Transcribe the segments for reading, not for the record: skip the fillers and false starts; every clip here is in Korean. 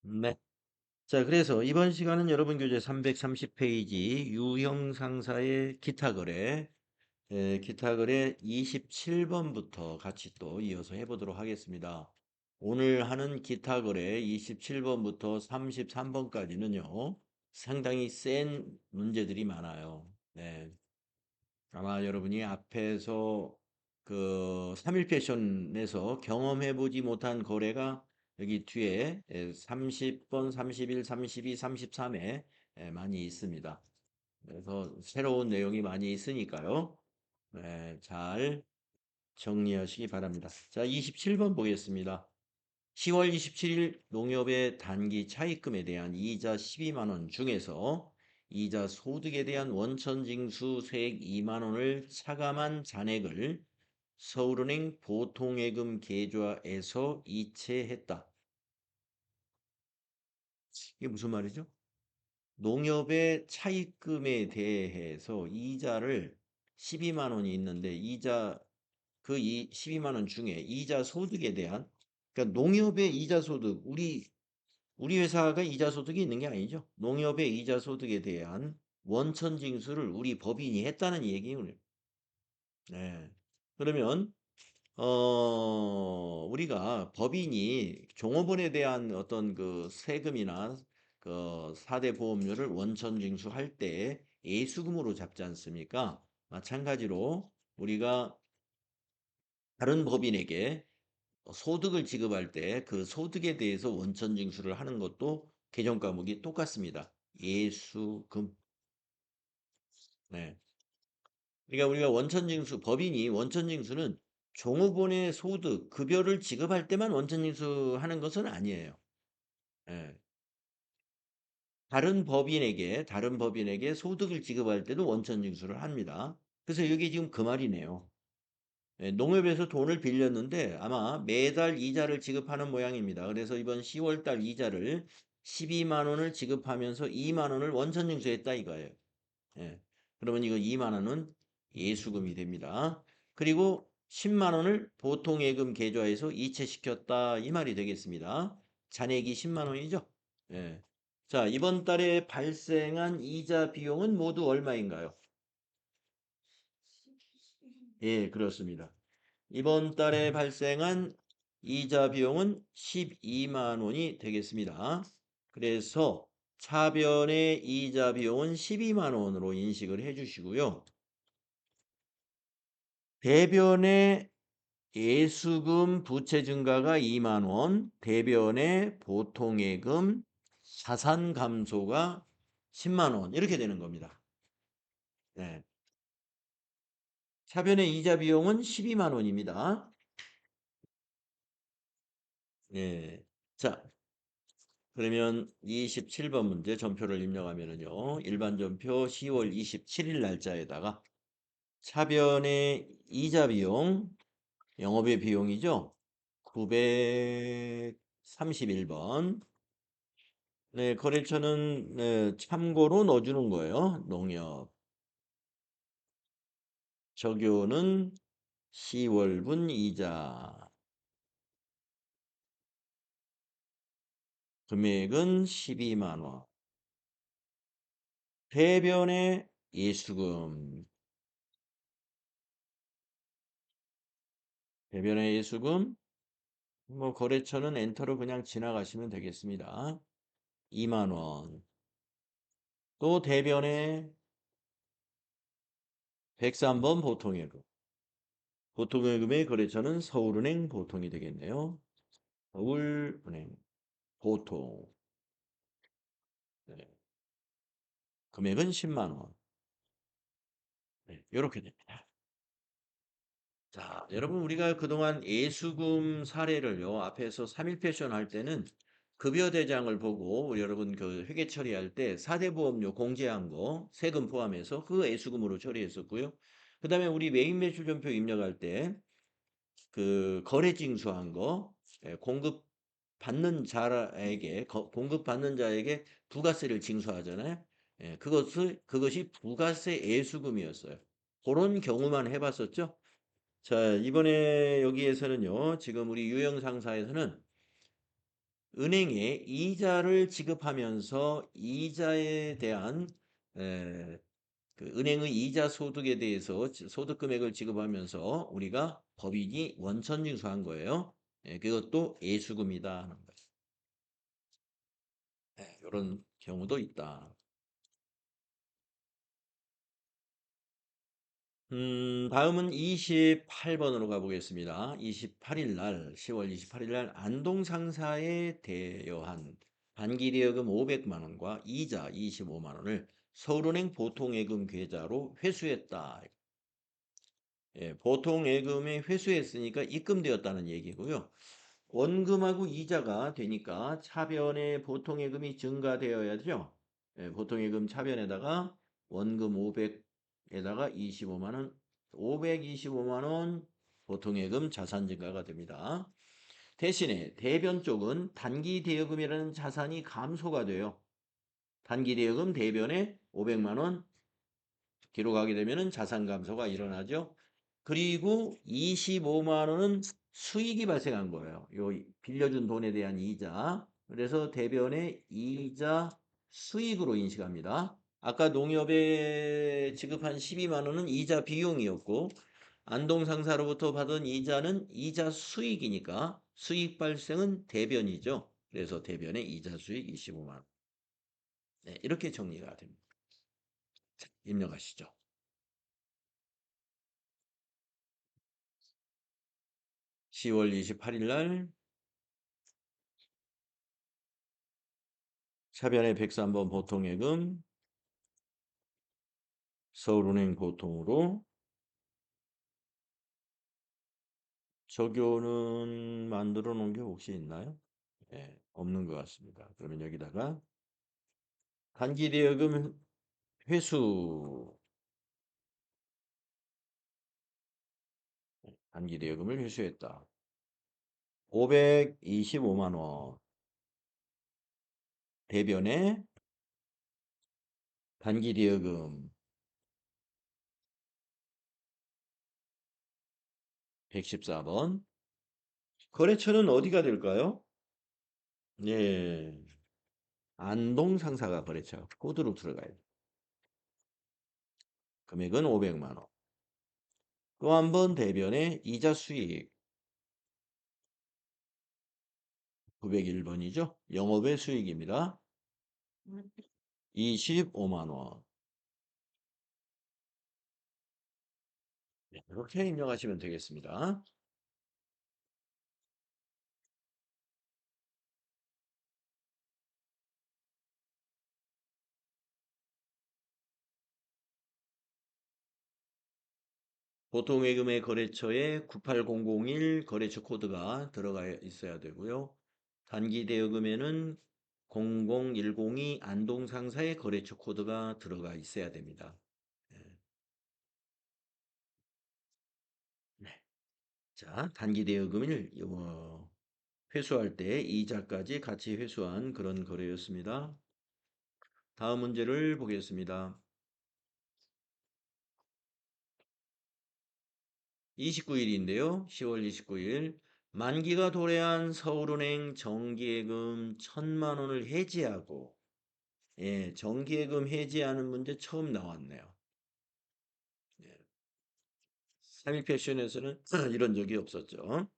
네. 자, 그래서 이번 시간은 여러분 교재 330페이지 유형 상사의 기타 거래, 기타 거래 27번부터 같이 또 이어서 해보도록 하겠습니다. 오늘 하는 기타 거래 27번부터 33번까지는요, 상당히 센 문제들이 많아요. 네. 아마 여러분이 앞에서 그 3일 패션에서 경험해보지 못한 거래가 여기 뒤에 30번, 31, 32, 33에 많이 있습니다. 그래서 새로운 내용이 많이 있으니까요. 네, 잘 정리하시기 바랍니다. 자, 27번 보겠습니다. 10월 27일 농협의 단기 차입금에 대한 이자 12만 원 중에서 이자 소득에 대한 원천징수 세액 2만 원을 차감한 잔액을 서울은행 보통예금 계좌에서 이체했다. 이게 무슨 말이죠? 농협의 차입금에 대해서 이자를 12만 원이 있는데 이자 그 12만 원 중에 이자 소득에 대한 그러니까 농협의 이자 소득 우리 회사가 이자 소득이 있는 게 아니죠. 농협의 이자 소득에 대한 원천 징수를 우리 법인이 했다는 얘기예요. 네. 그러면 우리가 법인이 종업원에 대한 어떤 그 세금이나 그 4대 보험료를 원천 징수할 때 예수금으로 잡지 않습니까? 마찬가지로 우리가 다른 법인에게 소득을 지급할 때 그 소득에 대해서 원천 징수를 하는 것도 개정 과목이 똑같습니다. 예수금. 네. 그러니까 우리가 원천 징수, 법인이 원천 징수는 종업원의 소득, 급여를 지급할 때만 원천 징수하는 것은 아니에요. 예. 다른 법인에게 소득을 지급할 때도 원천 징수를 합니다. 그래서 여기 지금 그 말이네요. 예, 농협에서 돈을 빌렸는데 아마 매달 이자를 지급하는 모양입니다. 그래서 이번 10월 달 이자를 12만 원을 지급하면서 2만 원을 원천 징수했다 이거예요. 예. 그러면 이거 2만 원은 예수금이 됩니다. 그리고 10만 원을 보통예금 계좌에서 이체시켰다 이 말이 되겠습니다. 잔액이 10만 원이죠. 예. 자, 이번 달에 발생한 이자 비용은 모두 얼마인가요? 예, 그렇습니다. 이번 달에 발생한 이자 비용은 12만 원이 되겠습니다. 그래서 차변의 이자 비용은 12만 원으로 인식을 해 주시고요. 대변의 예수금 부채 증가가 2만 원, 대변의 보통예금 자산 감소가 10만 원 이렇게 되는 겁니다. 네. 차변의 이자 비용은 12만 원입니다. 네. 자, 그러면 27번 문제 전표를 입력하면은요. 일반 전표 10월 27일 날짜에다가 차변의 이자 비용, 영업의 비용이죠. 931번. 네, 거래처는 네, 참고로 넣어주는 거예요. 농협. 적요는 10월분 이자. 금액은 12만 원. 대변의 예수금. 대변의 예수금. 뭐 거래처는 엔터로 그냥 지나가시면 되겠습니다. 2만 원. 또 대변의 103번 보통예금. 보통예금의 거래처는 서울은행 보통이 되겠네요. 서울은행 보통. 네. 금액은 10만 원. 네, 이렇게 됩니다. 자, 여러분 우리가 그동안 예수금 사례를요. 앞에서 3일 패션 할 때는 급여 대장을 보고 우리 여러분 그 회계 처리할 때 4대 보험료 공제한 거 세금 포함해서 그 예수금으로 처리했었고요. 그다음에 우리 메인 매출전표 입력할 때 그 거래 징수한 거 공급 받는 자에게 공급받는 자에게 부가세를 징수하잖아요. 예, 그것이 부가세 예수금이었어요. 그런 경우만 해봤었죠. 자, 이번에 여기에서는요. 지금 우리 유형 상사에서는 은행에 이자를 지급하면서 이자에 대한 에, 그 은행의 이자 소득에 대해서 소득 금액을 지급하면서 우리가 법인이 원천 징수한 거예요. 예, 그것도 예수금이다 하는 거예요. 예, 이런 경우도 있다. 다음은 28번으로 가보겠습니다. 28일 날, 10월 28일 날 안동상사에 대여한 반기대여금 500만 원과 이자 25만 원을 서울은행 보통예금 계좌로 회수했다. 예, 보통예금에 회수했으니까 입금되었다는 얘기고요. 원금하고 이자가 되니까 차변에 보통예금이 증가되어야죠. 예, 보통예금 차변에다가 원금 500에다가 25만 원, 525만 원 보통예금 자산 증가가 됩니다. 대신에 대변 쪽은 단기대여금이라는 자산이 감소가 돼요. 단기대여금 대변에 500만 원 기록하게 되면 자산 감소가 일어나죠. 그리고 25만 원은 수익이 발생한 거예요. 요 빌려준 돈에 대한 이자. 그래서 대변의 이자 수익으로 인식합니다. 아까 농협에 지급한 12만 원은 이자 비용이었고 안동상사로부터 받은 이자는 이자 수익이니까 수익 발생은 대변이죠. 그래서 대변의 이자 수익 25만 원. 네, 이렇게 정리가 됩니다. 자, 입력하시죠. 10월 28일 날 차변의 103번 보통예금 서울은행 보통으로 적요는 만들어 놓은 게 혹시 있나요? 예, 없는 것 같습니다. 그러면 여기다가 단기대여금 회수 단기대여금을 회수했다. 525만 원 대변에 단기대여금 114번 거래처는 어디가 될까요? 예, 안동상사가 거래처 코드로 들어가요. 금액은 500만 원. 또 한 번 대변에 이자 수익 901번이죠. 영업의 수익입니다. 25만 원. 네, 이렇게 입력하시면 되겠습니다. 보통예금의 거래처에 98001 거래처 코드가 들어가 있어야 되고요. 단기대여금에는 00102 안동상사의 거래처 코드가 들어가 있어야 됩니다. 네. 네. 자, 단기대여금을 회수할 때 이자까지 같이 회수한 그런 거래였습니다. 다음 문제를 보겠습니다. 29일인데요. 10월 29일 만기가 도래한 서울은행 정기예금 1,000만 원을 해지하고 예, 정기예금 해지하는 문제 처음 나왔네요. 예, 3일 패션에서는 이런 적이 없었죠.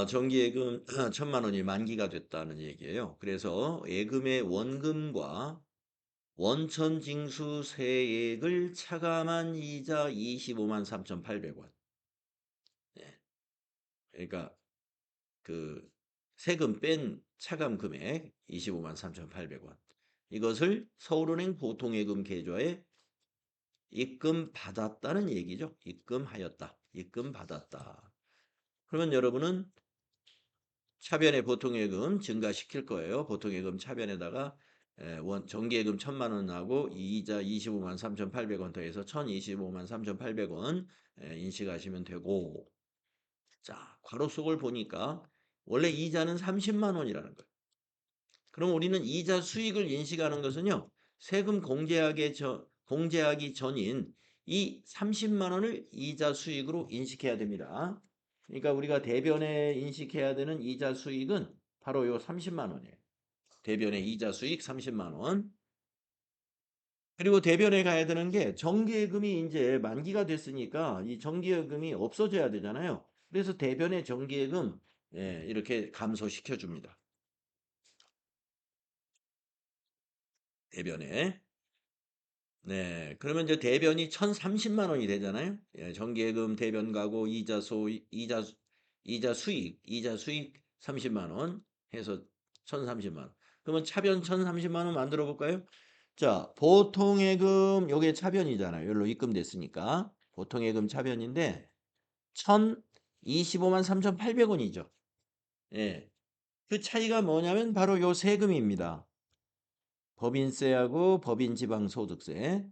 정기예금 1,000만 원이 만기가 됐다는 얘기예요. 그래서 예금의 원금과 원천징수 세액을 차감한 이자 25만 3,800원. 예, 그러니까 그 세금 뺀 차감 금액 25만 3,800원. 이것을 서울은행 보통예금 계좌에 입금 받았다는 얘기죠. 입금하였다. 입금 받았다. 그러면 여러분은 차변의 보통예금 증가시킬 거예요. 보통예금 차변에다가 정기예금 1,000만 원하고 이자 25만 3,800원 더해서 1,025만 3,800원 인식하시면 되고 자, 괄호 속을 보니까 원래 이자는 30만 원이라는 거예요. 그럼 우리는 이자 수익을 인식하는 것은요. 세금 공제하기 전인 이 30만 원을 이자 수익으로 인식해야 됩니다. 그러니까 우리가 대변에 인식해야 되는 이자 수익은 바로 요 30만 원이에요. 대변의 이자 수익 30만 원. 그리고 대변에 가야 되는 게 정기예금이 이제 만기가 됐으니까 이 정기예금이 없어져야 되잖아요. 그래서 대변의 정기예금 이렇게 감소시켜 줍니다. 대변에. 네. 그러면 이제 대변이 1,030만 원이 되잖아요. 예, 정기예금 대변 가고 이자 수익 30만 원 해서 1,030만 원. 그러면 차변 1,030만 원 만들어 볼까요? 자, 보통예금 요게 차변이잖아요. 여기로 입금됐으니까. 보통예금 차변인데 1,025만 3,800원이죠. 예. 그 차이가 뭐냐면 바로 요 세금입니다. 법인세하고 법인지방소득세.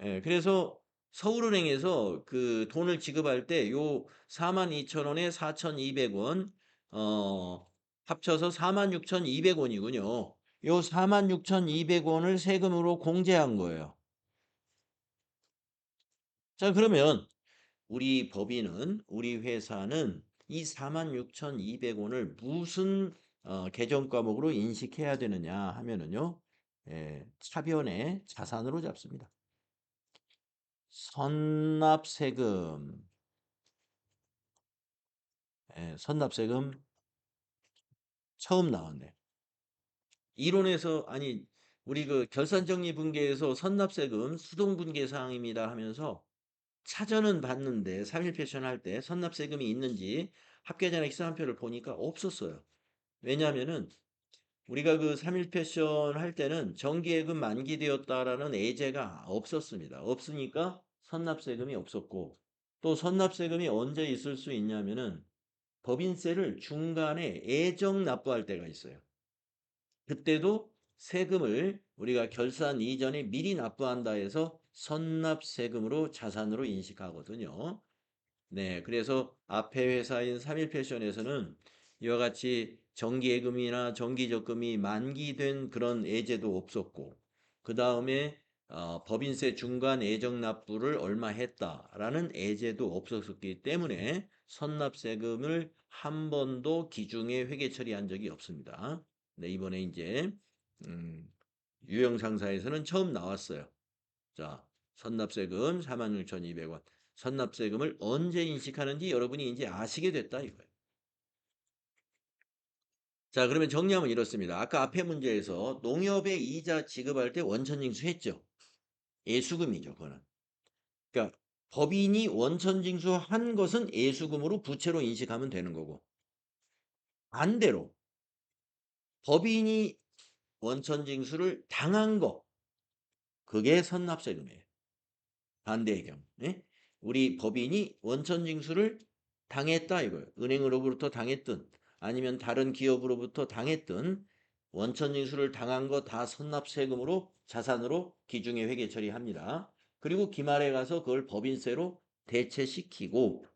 예, 그래서 서울은행에서 그 돈을 지급할 때 요 42,000원에 4,200원, 합쳐서 46,200원이군요. 요 46,200원을 세금으로 공제한 거예요. 자, 그러면 우리 회사는 이 46,200원을 무슨 계정 과목으로 인식해야 되느냐 하면은요, 차변의 자산으로 잡습니다. 선납세금, 선납세금 처음 나왔네. 이론에서 아니 우리 그 결산정리분계에서 선납세금 수동분계 사항입니다 하면서 사전은 봤는데 3일 패션 할 때 선납세금이 있는지 합계잔액 시산표를 보니까 없었어요. 왜냐하면은 우리가 그 3일 패션 할 때는 정기예금 만기되었다라는 예제가 없었습니다. 없으니까 선납세금이 없었고 또 선납세금이 언제 있을 수 있냐면은 법인세를 중간에 예정 납부할 때가 있어요. 그때도 세금을 우리가 결산 이전에 미리 납부한다 해서 선납세금으로 자산으로 인식하거든요. 네, 그래서 앞에 회사인 3일패션에서는 이와 같이 정기예금이나 정기적금이 만기된 그런 예제도 없었고, 그 다음에 법인세 중간 예정 납부를 얼마 했다라는 예제도 없었기 때문에 선납세금을 한 번도 기중에 회계 처리한 적이 없습니다. 네, 이번에 이제 음, 유형상사에서는 처음 나왔어요. 자, 선납세금 46,200원. 선납세금을 언제 인식하는지 여러분이 이제 아시게 됐다 이거예요. 자, 그러면 정리하면 이렇습니다. 아까 앞에 문제에서 농협에 이자 지급할 때 원천징수 했죠. 예수금이죠, 그거는. 그러니까 법인이 원천징수한 것은 예수금으로 부채로 인식하면 되는 거고 반대로 법인이 원천징수를 당한 거 그게 선납세금이에요. 반대의 경우. 예? 우리 법인이 원천징수를 당했다 이거예요. 은행으로부터 당했든 아니면 다른 기업으로부터 당했든 원천징수를 당한 거 다 선납세금으로 자산으로 기중에 회계 처리합니다. 그리고 기말에 가서 그걸 법인세로 대체시키고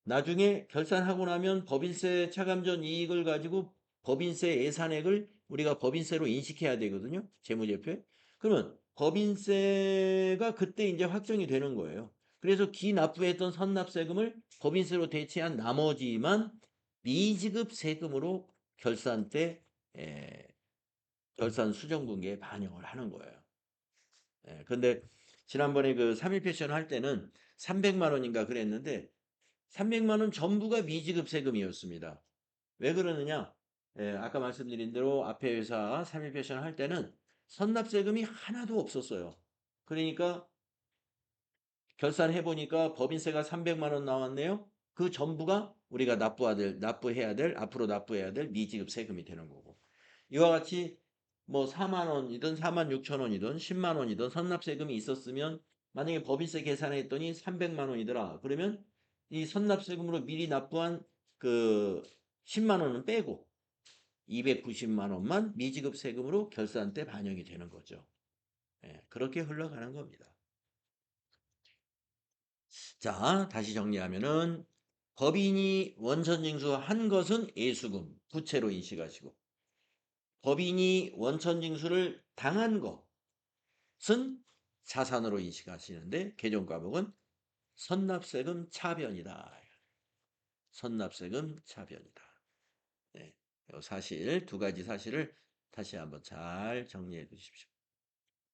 나중에 결산하고 나면 법인세 차감전 이익을 가지고 법인세 예산액을 우리가 법인세로 인식해야 되거든요. 재무제표에. 그러면 법인세가 그때 이제 확정이 되는 거예요. 그래서 기납부했던 선납세금을 법인세로 대체한 나머지만 미지급 세금으로 결산 때 결산 수정분기에 반영을 하는 거예요. 근데 지난번에 그 3일 패션 할 때는 300만 원인가 그랬는데 300만 원 전부가 미지급 세금이었습니다. 왜 그러느냐? 아까 말씀드린 대로 앞에 회사 3일 패션 할 때는 선납세금이 하나도 없었어요. 그러니까 결산해 보니까 법인세가 300만 원 나왔네요. 그 전부가 우리가 납부해야 될 앞으로 납부해야 될 미지급 세금이 되는 거고. 이와 같이 뭐 4만 원이든 4만 6천 원이든 10만 원이든 선납세금이 있었으면 만약에 법인세 계산했더니 300만 원이더라. 그러면 이 선납세금으로 미리 납부한 그 10만 원은 빼고 290만 원만 미지급 세금으로 결산 때 반영이 되는 거죠. 그렇게 흘러가는 겁니다. 자, 다시 정리하면은 법인이 원천징수한 것은 예수금, 부채로 인식하시고 법인이 원천징수를 당한 것은 자산으로 인식하시는데 개정 과목은 선납세금 차변이다. 선납세금 차변이다. 네. 요 사실, 두 가지 사실을 다시 한번 잘 정리해 두십시오.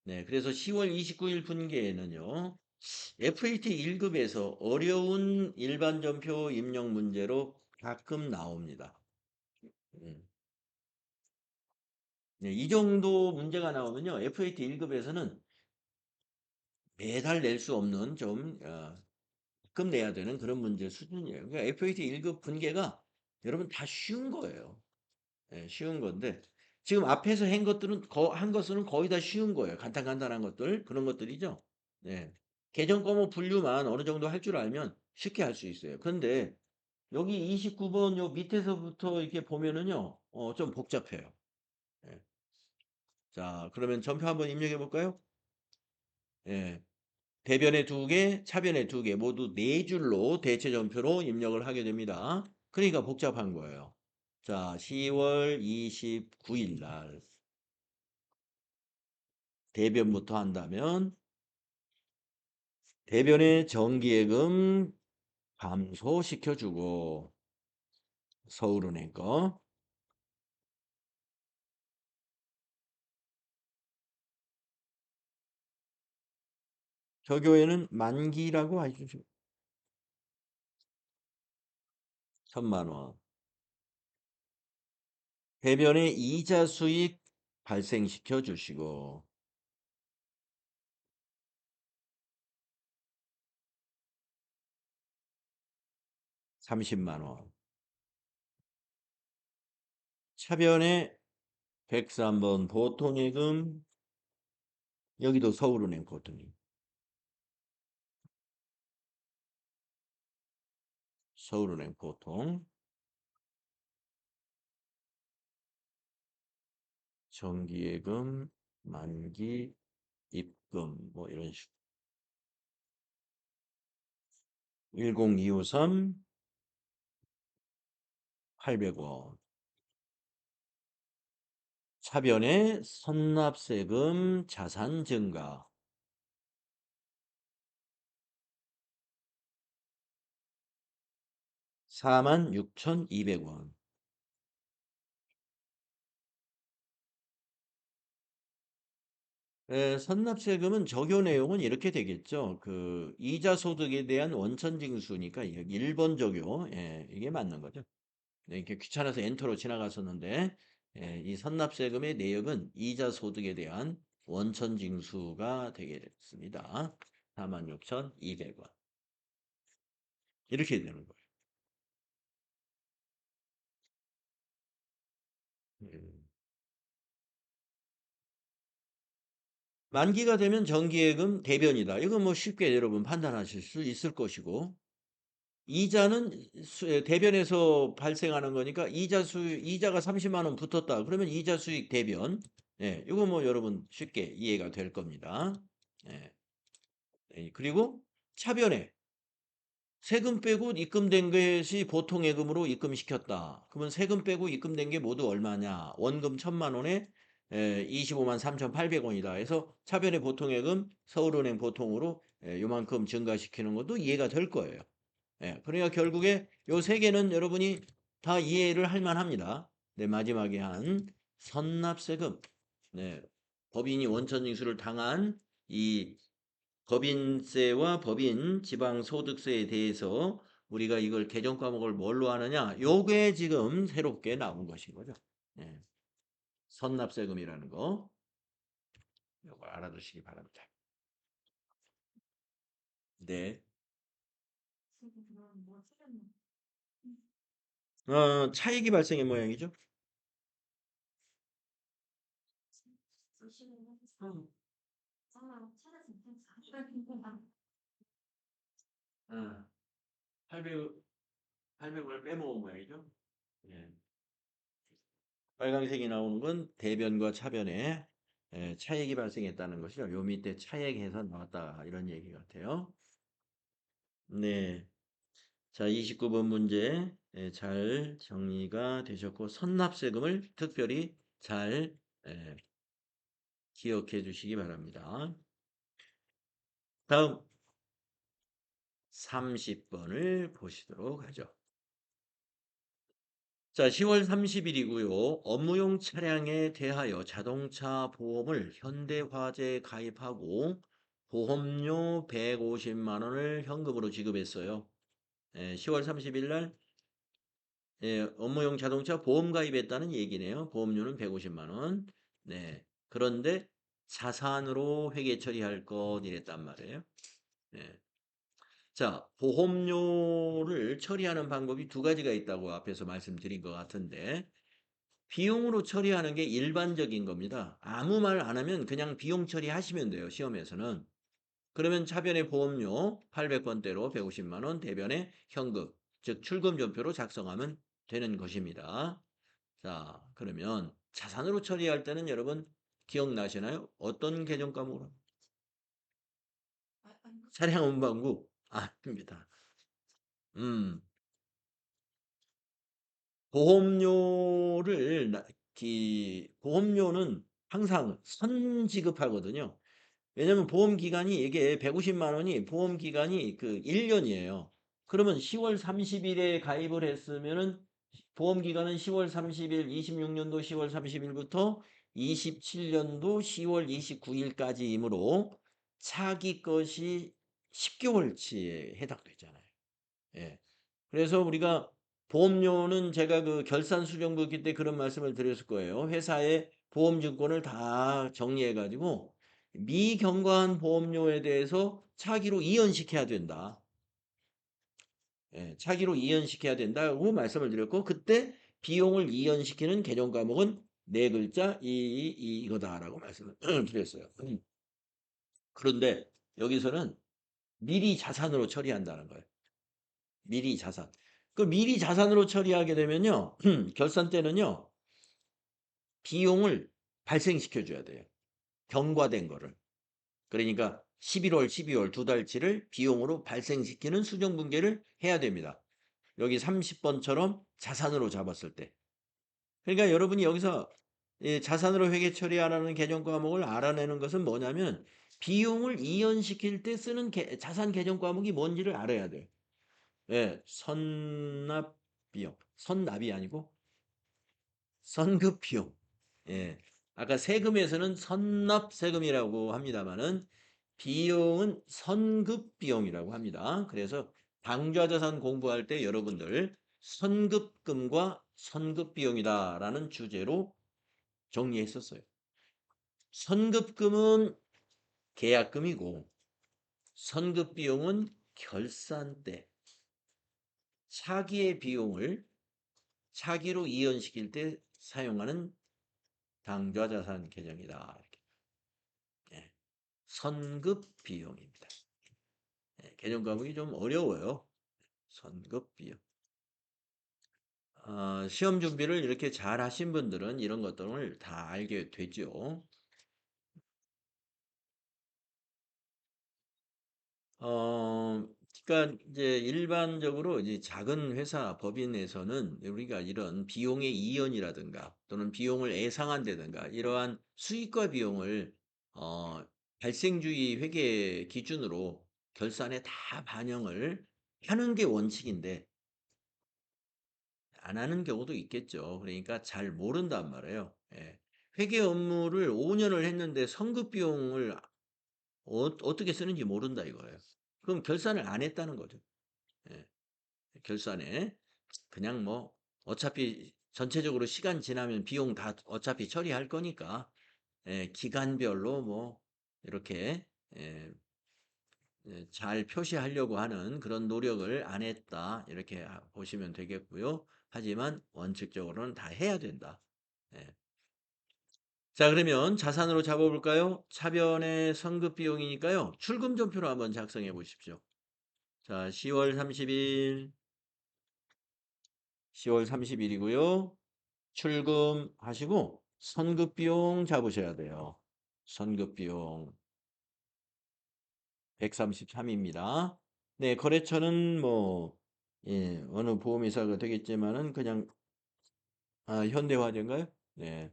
네. 그래서 10월 29일 분기에는요, FAT 1급에서 어려운 일반전표 입력 문제로 가끔 나옵니다. 음. 네, 이 정도 문제가 나오면요, FAT 1급에서는 매달 낼 수 없는 좀, 가끔 내야 되는 그런 문제 수준이에요. 그러니까 FAT 1급 분계가 여러분 다 쉬운 거예요. 예, 쉬운 건데, 지금 앞에서 한 것은 거의 다 쉬운 거예요. 간단한 것들, 그런 것들이죠. 네. 계정 과목 분류만 어느 정도 할 줄 알면 쉽게 할 수 있어요. 그런데 여기 29번 요 밑에서부터 이렇게 보면은요, 좀 복잡해요. 예. 자, 그러면 전표 한번 입력해 볼까요? 예. 대변에 두 개, 차변에 두 개, 모두 네 줄로 대체 전표로 입력을 하게 됩니다. 그러니까 복잡한 거예요. 자, 10월 29일 날 대변부터 한다면 대변의 정기예금 감소시켜주고 서울은행 거 저교에는 만기라고 해주시고 1,000만 원. 대변의 이자 수익 발생시켜 주시고 30만 원. 차변의 103번 보통예금 여기도 서울은행 보통예금. 서울은행 보통 정기예금 만기 입금 뭐 이런 식으로 10253 800원 차변의 선납세금 자산 증가 46,200원 선납세금은 적용 내용은 이렇게 되겠죠. 그 이자 소득에 대한 원천 징수니까 1번 적용. 예, 이게 맞는 거죠. 네, 이렇게 귀찮아서 엔터로 지나갔었는데 예, 이 선납세금의 내역은 이자 소득에 대한 원천 징수가 되겠습니다. 46,200원. 이렇게 되는 거예요. 음. 만기가 되면 정기예금 대변이다. 이거 뭐 쉽게 여러분 판단하실 수 있을 것이고 이자는 대변에서 발생하는 거니까 이자가 30만 원 붙었다. 그러면 이자 수익 대변. 예, 이거 뭐 여러분 쉽게 이해가 될 겁니다. 예. 예, 그리고 차변에 세금 빼고 입금된 것이 보통예금으로 입금시켰다. 그러면 세금 빼고 입금된 게 모두 얼마냐? 원금 1,000만 원에 25만 3,800원이다. 해서 차변의 보통예금 서울은행 보통으로 요만큼 증가시키는 것도 이해가 될 거예요. 예, 그러니까 결국에 요 세 개는 여러분이 다 이해를 할 만합니다. 네, 마지막에 한 선납세금. 네, 법인이 원천징수를 당한 이 법인세와 법인 지방소득세에 대해서 우리가 이걸 개정 과목을 뭘로 하느냐? 요게 지금 새롭게 나온 것인 거죠. 예, 선납세금이라는 거. 요거 알아두시기 바랍니다. 네. 차익이 발생의 모양이죠. 어, 800을 빼먹은 모양이죠. 예. 빨간색이 나오는 건 대변과 차변에 차액이 발생했다는 것이죠. 요 밑에 차액해서 나왔다 이런 얘기 같아요. 네. 자, 29번 문제 잘 정리가 되셨고 선납세금을 특별히 잘 기억해 주시기 바랍니다. 다음 30번을 보시도록 하죠. 자, 10월 30일이고요. 업무용 차량에 대하여 자동차 보험을 현대화재에 가입하고 보험료 150만 원을 현금으로 지급했어요. 10월 30일 날 업무용 자동차 보험 가입했다는 얘기네요. 보험료는 150만 원. 네. 그런데 자산으로 회계 처리할 것 이랬단 말이에요. 네. 자, 보험료를 처리하는 방법이 두 가지가 있다고 앞에서 말씀드린 것 같은데 비용으로 처리하는 게 일반적인 겁니다. 아무 말 안 하면 그냥 비용 처리하시면 돼요. 시험에서는. 그러면 차변의 보험료 800번대로 150만 원, 대변의 현금, 즉 출금전표로 작성하면 되는 것입니다. 자, 그러면 자산으로 처리할 때는 여러분 기억나시나요? 어떤 개정 과목으로? 차량 운반구 아닙니다. 음, 보험료를 보험료는 항상 선 지급하거든요. 왜냐면 보험 기간이 이게 150만 원이 보험 기간이 그 1년이에요. 그러면 10월 30일에 가입을 했으면은 보험 기간은 10월 30일, 26년도 10월 30일부터 27년도 10월 29일까지이므로 차기 것이 10개월치에 해당되잖아요. 예. 그래서 우리가 보험료는 제가 그 결산 수정부기 때 그런 말씀을 드렸을 거예요. 회사의 보험증권을 다 정리해 가지고 미경과한 보험료에 대해서 차기로 이연시켜야 된다. 예, 차기로 이연시켜야 된다고 말씀을 드렸고 그때 비용을 이연시키는 개정 과목은 네 글자 이거다라고 말씀을 드렸어요. 그런데 여기서는 미리 자산으로 처리한다는 거예요. 미리 자산. 그 미리 자산으로 처리하게 되면요. 결산 때는요. 비용을 발생시켜 줘야 돼요. 경과된 거를. 그러니까 11월, 12월 두 달치를 비용으로 발생시키는 수정분계를 해야 됩니다. 여기 30번처럼 자산으로 잡았을 때. 그러니까 여러분이 여기서 자산으로 회계 처리하라는 개정 과목을 알아내는 것은 뭐냐면 비용을 이연시킬 때 쓰는 자산 개정 과목이 뭔지를 알아야 돼요. 예, 선납 비용. 선납이 아니고 선급 비용. 예. 아까 세금에서는 선납 세금이라고 합니다만은 비용은 선급 비용이라고 합니다. 그래서 당좌자산 공부할 때 여러분들 선급금과 선급 비용이다라는 주제로 정리했었어요. 선급금은 계약금이고 선급 비용은 결산 때 차기의 비용을 차기로 이연시킬 때 사용하는 당좌자산 계정이다. 이렇게. 예. 선급 비용입니다. 예. 개정 과목이 좀 어려워요. 선급 비용. 시험 준비를 이렇게 잘 하신 분들은 이런 것들을 다 알게 되죠. 어, 그러니까 이제 일반적으로 이제 작은 회사 법인에서는 우리가 이런 비용의 이연이라든가 또는 비용을 예상한다든가 이러한 수익과 비용을 어, 발생주의 회계 기준으로 결산에 다 반영을 하는 게 원칙인데 안 하는 경우도 있겠죠. 그러니까 잘 모른단 말이에요. 예. 회계 업무를 5년을 했는데 선급 비용을 어떻게 쓰는지 모른다 이거예요. 그럼 결산을 안 했다는 거죠. 예, 결산에 그냥 뭐 어차피 전체적으로 시간 지나면 비용 다 어차피 처리할 거니까 기간별로 뭐 이렇게 예, 잘 표시하려고 하는 그런 노력을 안 했다 이렇게 보시면 되겠고요. 하지만 원칙적으로는 다 해야 된다. 예. 자, 그러면 자산으로 잡아볼까요? 차변의 선급 비용이니까요. 출금 전표로 한번 작성해 보십시오. 자, 10월 30일이고요. 출금하시고 선급 비용 잡으셔야 돼요. 선급 비용 133입니다. 네, 거래처는 뭐 어느 보험회사가 되겠지만은 그냥 현대화재인가요? 네,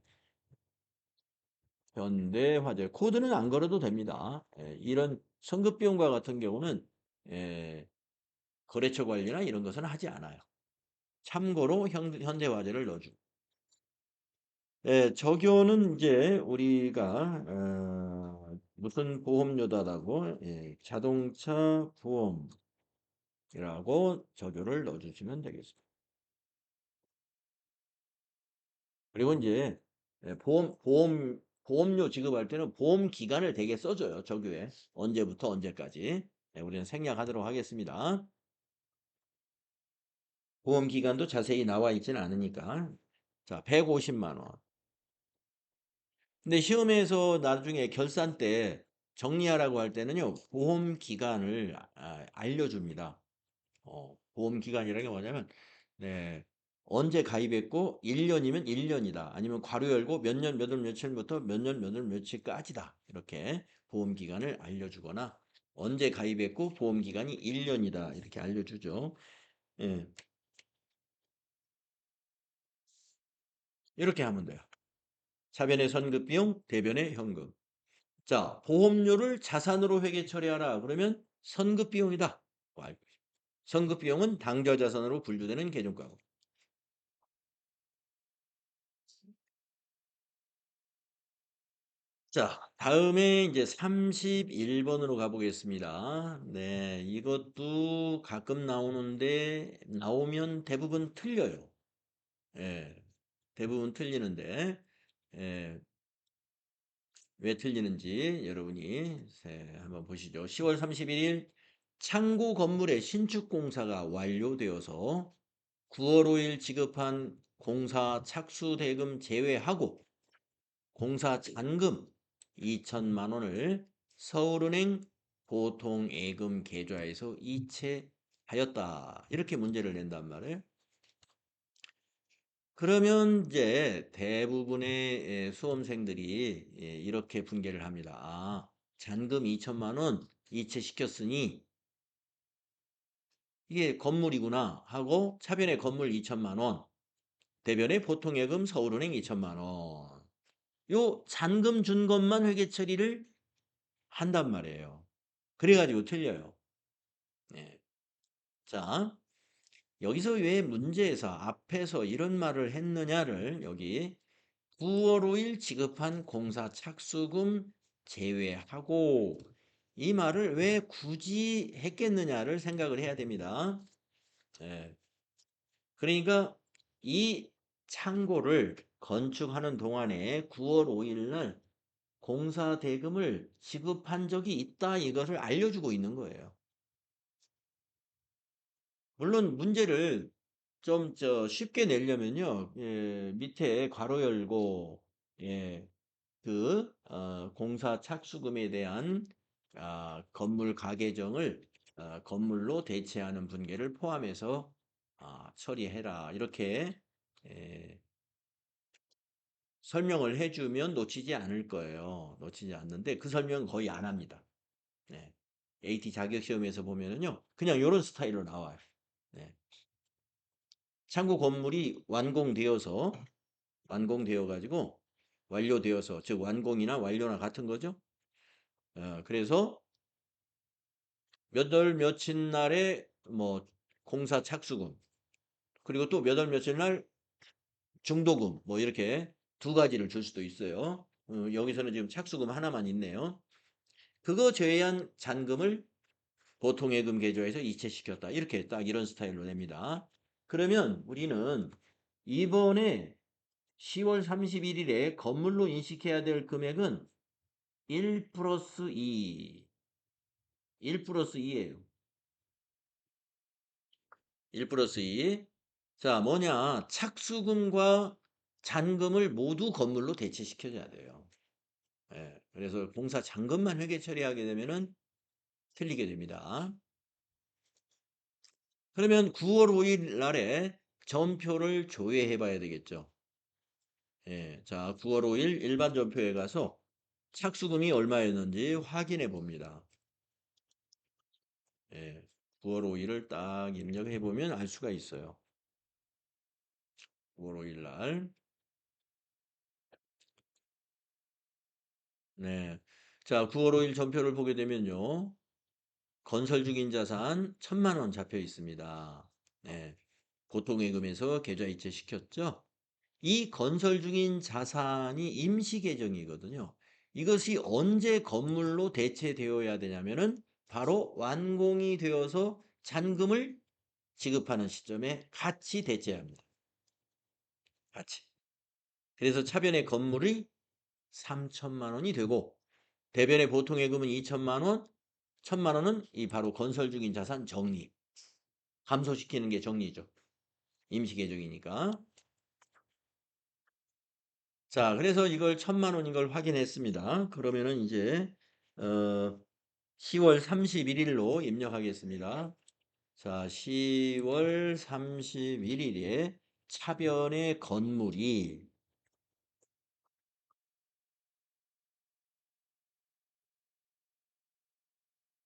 현대화재 코드는 안 걸어도 됩니다. 이런 선급 비용과 같은 경우는 예, 거래처 관리나 이런 것은 하지 않아요. 참고로 현대화재를 넣어주고. 예, 적요는 이제 우리가 무슨 보험료다라고 예, 자동차 보험이라고 적요를 넣어주시면 되겠습니다. 그리고 이제 예, 보험료 지급할 때는 보험 기간을 되게 써줘요. 적요에 언제부터 언제까지. 예, 우리는 생략하도록 하겠습니다. 보험 기간도 자세히 나와 있지는 않으니까. 자, 150만 원. 근데 시험에서 나중에 결산 때 정리하라고 할 때는요, 보험 기간을 알려줍니다. 보험 기간이라는 게 뭐냐면, 네, 언제 가입했고 1년이면 1년이다. 아니면 괄호 열고 몇 년 몇 월 며칠부터 몇 년 몇 월 며칠까지다. 이렇게 보험 기간을 알려주거나 언제 가입했고 보험 기간이 1년이다. 이렇게 알려주죠. 예, 이렇게 하면 돼요. 차변의 선급 비용, 대변의 현금. 자, 보험료를 자산으로 회계 처리하라. 그러면 선급 비용이다. 선급 비용은 당좌 자산으로 분류되는 계정가고. 자, 다음에 이제 31번으로 가보겠습니다. 네, 이것도 가끔 나오는데 나오면 대부분 틀려요. 예, 대부분 틀리는데 예, 왜 틀리는지 여러분이 한번 보시죠. 10월 31일 창고 건물의 신축 공사가 완료되어서 9월 5일 지급한 공사 착수 대금 제외하고 공사 잔금 2천만 원을 서울은행 보통예금 계좌에서 이체하였다. 이렇게 문제를 낸단 말이에요. 그러면 이제 대부분의 수험생들이 이렇게 분개를 합니다. 잔금 2천만 원 이체시켰으니 이게 건물이구나 하고 차변에 건물 2천만 원, 대변에 보통예금 서울은행 2천만 원. 요 잔금 준 것만 회계 처리를 한단 말이에요. 그래가지고 틀려요. 예. 자, 여기서 왜 문제에서 앞에서 이런 말을 했느냐를 여기 9월 5일 지급한 공사 착수금 제외하고 이 말을 왜 굳이 했겠느냐를 생각을 해야 됩니다. 예. 그러니까 이 창고를 건축하는 동안에 9월 5일 날 공사 대금을 지급한 적이 있다 이것을 알려주고 있는 거예요. 물론 문제를 좀 쉽게 내려면요. 예, 밑에 괄호 열고 예, 공사 착수금에 대한 건물 가계정을 건물로 대체하는 분계를 포함해서 처리해라. 이렇게 예, 설명을 해주면 놓치지 않을 거예요. 놓치지 않는데 그 설명은 거의 안 합니다. 네. AT 자격시험에서 보면은요. 그냥 이런 스타일로 나와요. 네. 창고 건물이 완공되어 가지고 완료되어서 즉 완공이나 완료나 같은 거죠. 그래서 몇 월 며칠 날에 뭐 공사 착수금 그리고 또 몇 월 며칠 날 중도금 뭐 이렇게 두 가지를 줄 수도 있어요. 여기서는 지금 착수금 하나만 있네요. 그거 제외한 잔금을 보통예금 계좌에서 이체시켰다. 이렇게 딱 이런 스타일로 냅니다. 그러면 우리는 이번에 10월 31일에 건물로 인식해야 될 금액은 1 플러스 2. 1 플러스 2예요. 1 플러스 2. 자, 뭐냐. 착수금과 잔금을 모두 건물로 대체시켜줘야 돼요. 예, 그래서 공사 잔금만 회계 처리하게 되면은 틀리게 됩니다. 그러면 9월 5일 날에 전표를 조회해 봐야 되겠죠. 예, 자, 9월 5일 일반 전표에 가서 착수금이 얼마였는지 확인해 봅니다. 예, 9월 5일을 딱 입력해 보면 알 수가 있어요. 9월 5일 날. 네. 자, 9월 5일 전표를 보게 되면요. 건설 중인 자산 1,000만 원 잡혀 있습니다. 네. 보통예금에서 계좌이체 시켰죠. 이 건설 중인 자산이 임시 계정이거든요. 이것이 언제 건물로 대체되어야 되냐면은 바로 완공이 되어서 잔금을 지급하는 시점에 같이 대체합니다. 같이. 그래서 차변의 건물이 3천만 원이 되고 대변의 보통예금은 2천만 원, 1천만 원은 이 바로 건설 중인 자산 정리. 감소시키는 게 정리죠. 임시 계정이니까. 자, 그래서 이걸 1천만 원인 걸 확인했습니다. 그러면은 이제 10월 31일로 입력하겠습니다. 자, 10월 31일에 차변의 건물이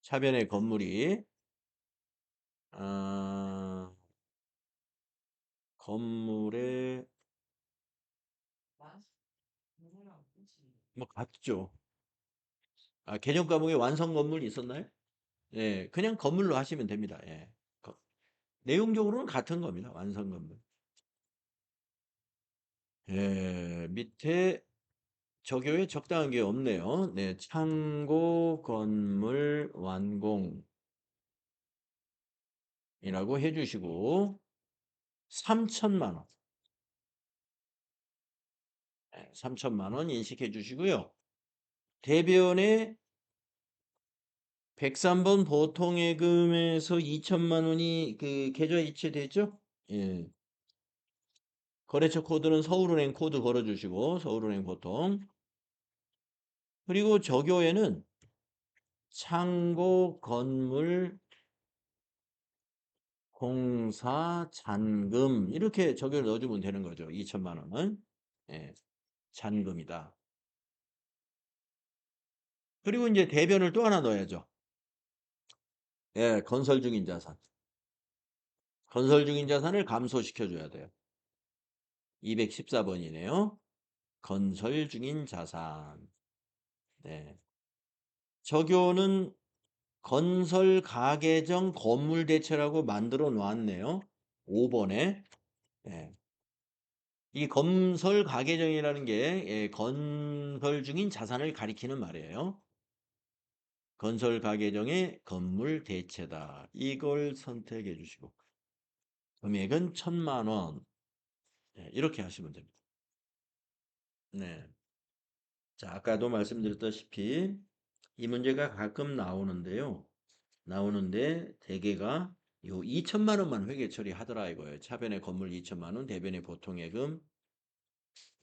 차변의 건물이 아, 건물의 뭐 같죠. 아, 개정 과목에 완성 건물 있었나요? 예, 그냥 건물로 하시면 됩니다. 예. 내용적으로는 같은 겁니다. 완성 건물. 예, 밑에 적요에 적당한 게 없네요. 네, 창고 건물 완공이라고 해주시고 3천만 원. 3천만 원 인식해 주시고요. 대변에 103번 보통예금에서 2천만 원이 그 계좌 이체되죠? 예. 거래처 코드는 서울은행 코드 걸어주시고 서울은행 보통. 그리고 적요에는 창고 건물 공사 잔금 이렇게 적용을 넣어주면 되는 거죠. 2천만 원은. 예, 잔금이다. 그리고 이제 대변을 또 하나 넣어야죠. 예, 건설 중인 자산. 건설 중인 자산을 감소시켜 줘야 돼요. 214번이네요. 건설 중인 자산. 네. 적요는 건설 가계정 건물 대체라고 만들어 놨네요. 5번에. 네. 이 건설 가계정이라는 게 예, 건설 중인 자산을 가리키는 말이에요. 건설 가계정의 건물 대체다. 이걸 선택해 주시고 금액은 1,000만 원. 네, 이렇게 하시면 됩니다. 네. 자, 아까도 말씀드렸다시피 이 문제가 가끔 나오는데요. 나오는데 대개가 요 2천만 원만 회계 처리하더라 이거예요. 차변의 건물 2천만 원, 대변의 보통예금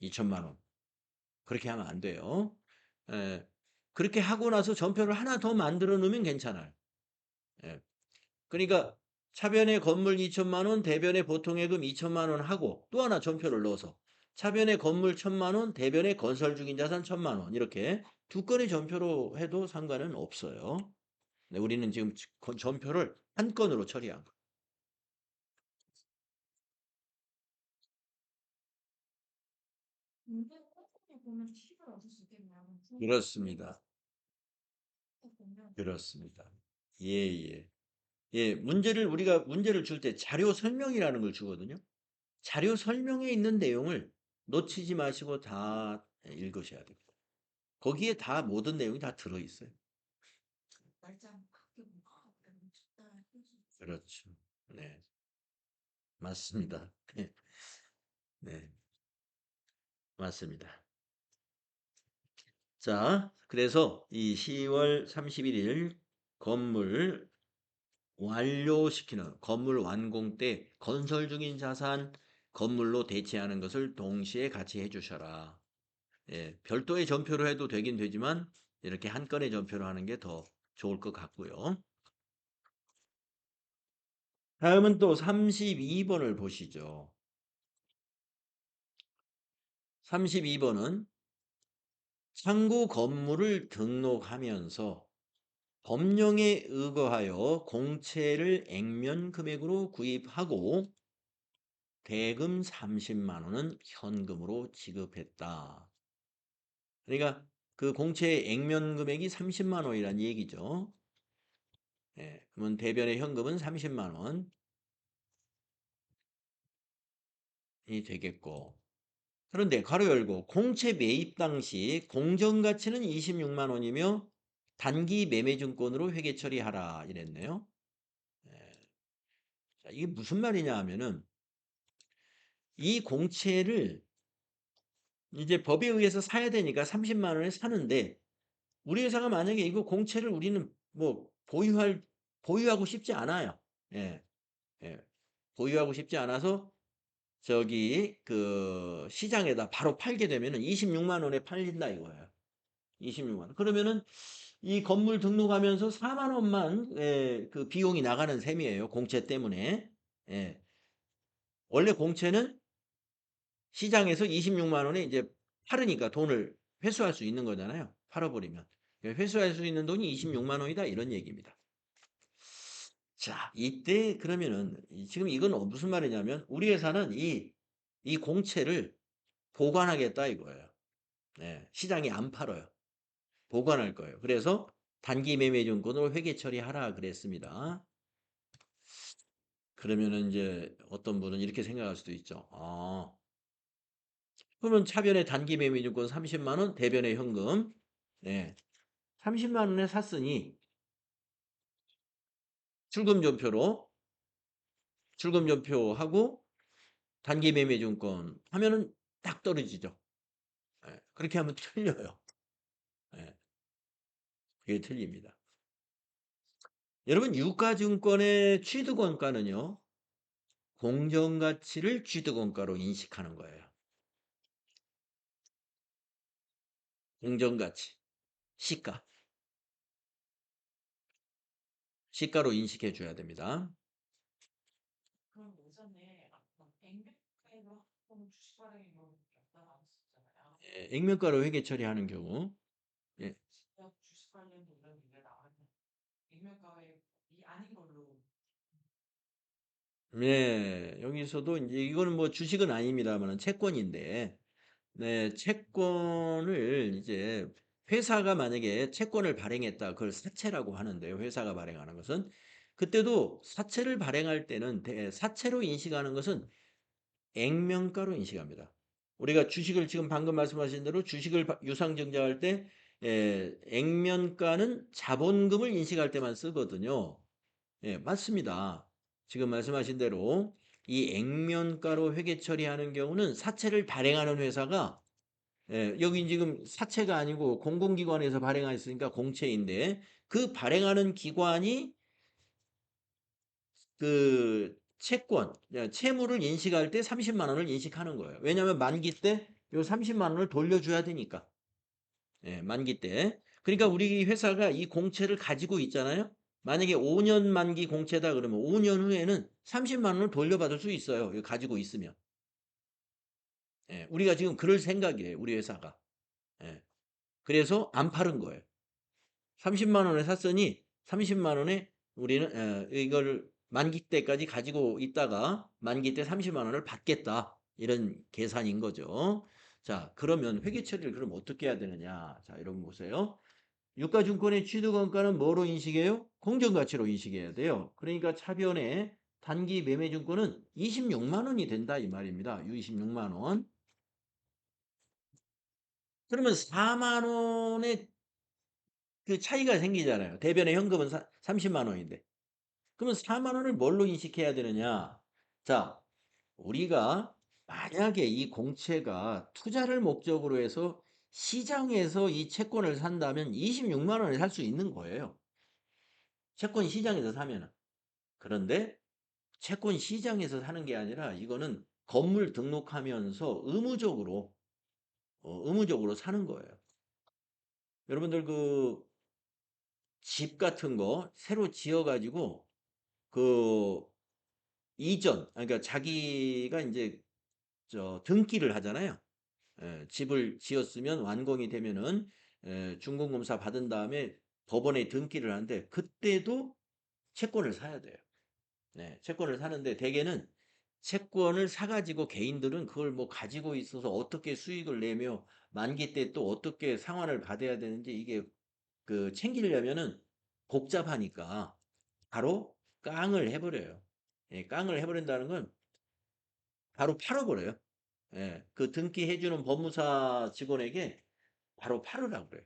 2천만 원. 그렇게 하면 안 돼요. 예, 그렇게 하고 나서 전표를 하나 더 만들어 놓으면 괜찮아요. 예. 그러니까 차변의 건물 2천만 원, 대변의 보통예금 2천만 원 하고 또 하나 전표를 넣어서 차변의 건물 1천만 원, 대변의 건설 중인 자산 1천만 원 이렇게 두 건의 전표로 해도 상관은 없어요. 네, 우리는 지금 전표를 한 건으로 처리한 거. 그렇습니다. 그렇습니다. 예, 예. 예, 우리가 문제를 줄 때 자료 설명이라는 걸 주거든요. 자료 설명에 있는 내용을 놓치지 마시고 다 읽으셔야 됩니다. 거기에 다 모든 내용이 다 들어 있어요. 그렇죠. 네. 맞습니다. 네. 네. 맞습니다. 자, 그래서 이 10월 31일 건물 완료시키는 건물 완공 때 건설 중인 자산 건물로 대체하는 것을 동시에 같이 해주셔라. 예, 별도의 전표로 해도 되긴 되지만 이렇게 한 건의 전표로 하는 게 더 좋을 것 같고요. 다음은 또 32번을 보시죠. 32번은 창고 건물을 등록하면서 법령에 의거하여 공채를 액면 금액으로 구입하고 대금 30만 원은 현금으로 지급했다. 그러니까 그 공채의 액면 금액이 30만 원이라는 얘기죠. 예, 그러면 대변의 현금은 30만 원이 되겠고. 그런데 가로 열고 공채 매입 당시 공정가치는 26만 원이며 단기 매매증권으로 회계 처리하라 이랬네요. 예. 자, 이게 무슨 말이냐 하면은 이 공채를 이제 법에 의해서 사야 되니까 30만 원에 사는데 우리 회사가 만약에 이거 공채를 우리는 뭐 보유하고 싶지 않아요. 예. 예. 보유하고 싶지 않아서 저기 그 시장에다 바로 팔게 되면은 26만 원에 팔린다 이거예요. 26만 원. 그러면은 이 건물 등록하면서 4만 원만 그 비용이 나가는 셈이에요. 공채 때문에. 예. 원래 공채는 시장에서 26만 원에 이제 팔으니까 돈을 회수할 수 있는 거잖아요. 팔아버리면. 회수할 수 있는 돈이 26만 원이다 이런 얘기입니다. 자, 이때 그러면은 지금 이건 무슨 말이냐면 우리 회사는 이 공채를 보관하겠다 이거예요. 네, 시장에 안 팔아요. 보관할 거예요. 그래서 단기 매매 증권으로 회계 처리하라 그랬습니다. 그러면은 이제 어떤 분은 이렇게 생각할 수도 있죠. 그러면 차변에 단기 매매 증권 30만 원, 대변에 현금. 네. 30만 원에 샀으니 출금전표로 출금전표하고 단기 매매 증권 하면은 딱 떨어지죠. 예, 그렇게 하면 틀려요. 예, 그게 틀립니다. 여러분 유가증권의 취득원가는요. 공정가치를 취득원가로 인식하는 거예요. 공정가치, 시가, 시가로 인식해 줘야 됩니다. 그럼 예전에 막 액면가로 하는 주식 발행이 없다고 했었잖아요. 예, 액면가로 회계 처리하는 경우. 예, 진짜 주식 관련 이런 게 나왔는데 액면가에 이 아닌 걸로. 예, 여기서도 이제 이거는 뭐 주식은 아닙니다만은 채권인데, 네, 채권을 이제 회사가 만약에 채권을 발행했다. 그걸 사채라고 하는데요. 회사가 발행하는 것은. 그때도 사채를 발행할 때는 사채로 인식하는 것은 액면가로 인식합니다. 우리가 주식을 지금 방금 말씀하신 대로 주식을 유상증자할 때 액면가는 자본금을 인식할 때만 쓰거든요. 예, 맞습니다. 지금 말씀하신 대로 이 액면가로 회계 처리하는 경우는 사채를 발행하는 회사가 여기 지금 사채가 아니고 공공기관에서 발행했으니까 공채인데 그 발행하는 기관이 그 채권, 채무를 인식할 때 30만 원을 인식하는 거예요. 왜냐하면 만기 때 요 30만 원을 돌려줘야 되니까. 예, 만기 때. 그러니까 우리 회사가 이 공채를 가지고 있잖아요. 만약에 5년 만기 공채다 그러면 5년 후에는 30만 원을 돌려받을 수 있어요. 이거 가지고 있으면. 예, 우리가 지금 그럴 생각이에요. 우리 회사가. 예, 그래서 안 파는 거예요. 30만 원에 샀으니 30만 원에 우리는 이걸 만기 때까지 가지고 있다가 만기 때 30만 원을 받겠다. 이런 계산인 거죠. 자, 그러면 회계 처리를 그럼 어떻게 해야 되느냐? 자, 여러분 보세요. 유가증권의 취득원가는 뭐로 인식해요? 공정가치로 인식해야 돼요. 그러니까 차변에 단기 매매증권은 26만 원이 된다 이 말입니다. 26만 원. 그러면 4만 원의 그 차이가 생기잖아요. 대변의 현금은 30만 원인데. 그러면 4만 원을 뭘로 인식해야 되느냐? 자, 우리가 만약에 이 공채가 투자를 목적으로 해서 시장에서 이 채권을 산다면 26만 원에 살 수 있는 거예요. 채권 시장에서 사면은. 그런데 채권 시장에서 사는 게 아니라 이거는 건물 등록하면서 의무적으로 사는 거예요. 여러분들 그 집 같은 거 새로 지어가지고 그 그러니까 자기가 이제 등기를 하잖아요. 집을 지었으면 완공이 되면은 준공검사 받은 다음에 법원에 등기를 하는데 그때도 채권을 사야 돼요. 네, 채권을 사는데 대개는 채권을 사가지고 개인들은 그걸 뭐 가지고 있어서 어떻게 수익을 내며 만기 때 또 어떻게 상환을 받아야 되는지 이게 그 챙기려면은 복잡하니까 바로 깡을 해 버려요. 예, 깡을 해 버린다는 건 바로 팔아 버려요. 예. 그 등기해 주는 법무사 직원에게 바로 팔으라고 그래요.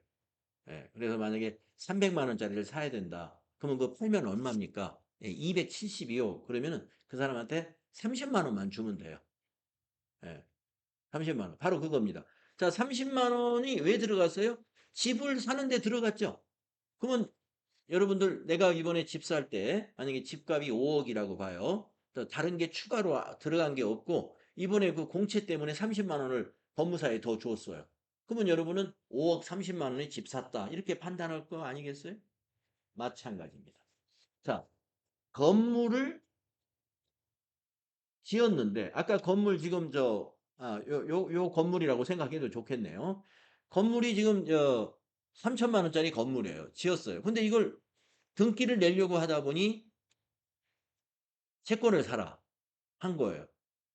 예. 그래서 만약에 300만 원짜리를 사야 된다. 그러면 그거 팔면 얼마입니까? 예, 270이요. 그러면은 그 사람한테 30만 원만 주면 돼요. 예. 30만 원. 바로 그겁니다. 자, 30만 원이 왜 들어갔어요? 집을 사는 데 들어갔죠. 그러면 여러분들 내가 이번에 집 살 때 만약에 집값이 5억이라고 봐요. 또 다른 게 추가로 들어간 게 없고 이번에 그 공채 때문에 30만 원을 법무사에 더 줬어요. 그러면 여러분은 5억 30만 원에 집 샀다. 이렇게 판단할 거 아니겠어요? 마찬가지입니다. 자, 건물을 지었는데 아까 건물 지금 요 건물이라고 생각해도 좋겠네요. 건물이 지금 3천만 원짜리 건물이에요. 지었어요. 근데 이걸 등기를 내려고 하다 보니 채권을 사라 한 거예요.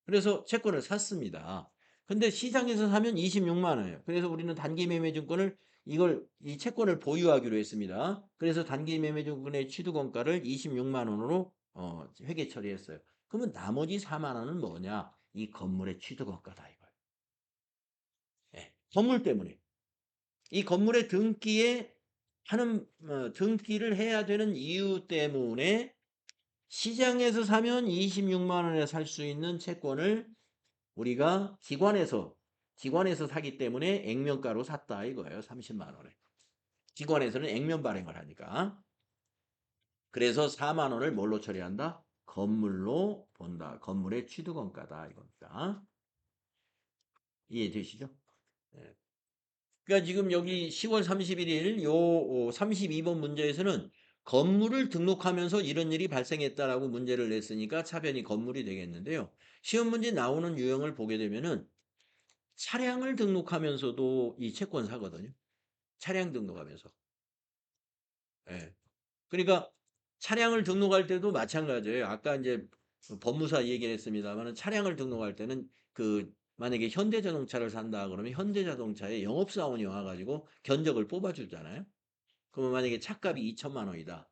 그래서 채권을 샀습니다. 근데 시장에서 사면 26만 원이에요. 그래서 우리는 단기 매매 증권을 이 채권을 보유하기로 했습니다. 그래서 단기 매매 증권의 취득원가를 26만 원으로 회계 처리했어요. 그러면 나머지 4만 원은 뭐냐? 이 건물의 취득원가다 이거예요. 예, 건물 때문에. 이 건물의 등기를 해야 되는 이유 때문에 시장에서 사면 26만 원에 살 수 있는 채권을 우리가 기관에서 사기 때문에 액면가로 샀다 이거예요. 30만 원에. 기관에서는 액면 발행을 하니까. 그래서 4만 원을 뭘로 처리한다? 건물로 본다. 건물의 취득원가다 이겁니다. 이해되시죠? 예. 그러니까 지금 여기 10월 31일 요 32번 문제에서는 건물을 등록하면서 이런 일이 발생했다라고 문제를 냈으니까 차변이 건물이 되겠는데요. 시험 문제 나오는 유형을 보게 되면은 차량을 등록하면서도 이 채권 사거든요. 차량 등록하면서. 예. 그러니까 차량을 등록할 때도 마찬가지예요. 아까 이제 법무사 얘기를 했습니다만은 차량을 등록할 때는 만약에 현대자동차를 산다 그러면 현대자동차에 영업사원이 와가지고 견적을 뽑아주잖아요. 그러면 만약에 차값이 2천만 원이다.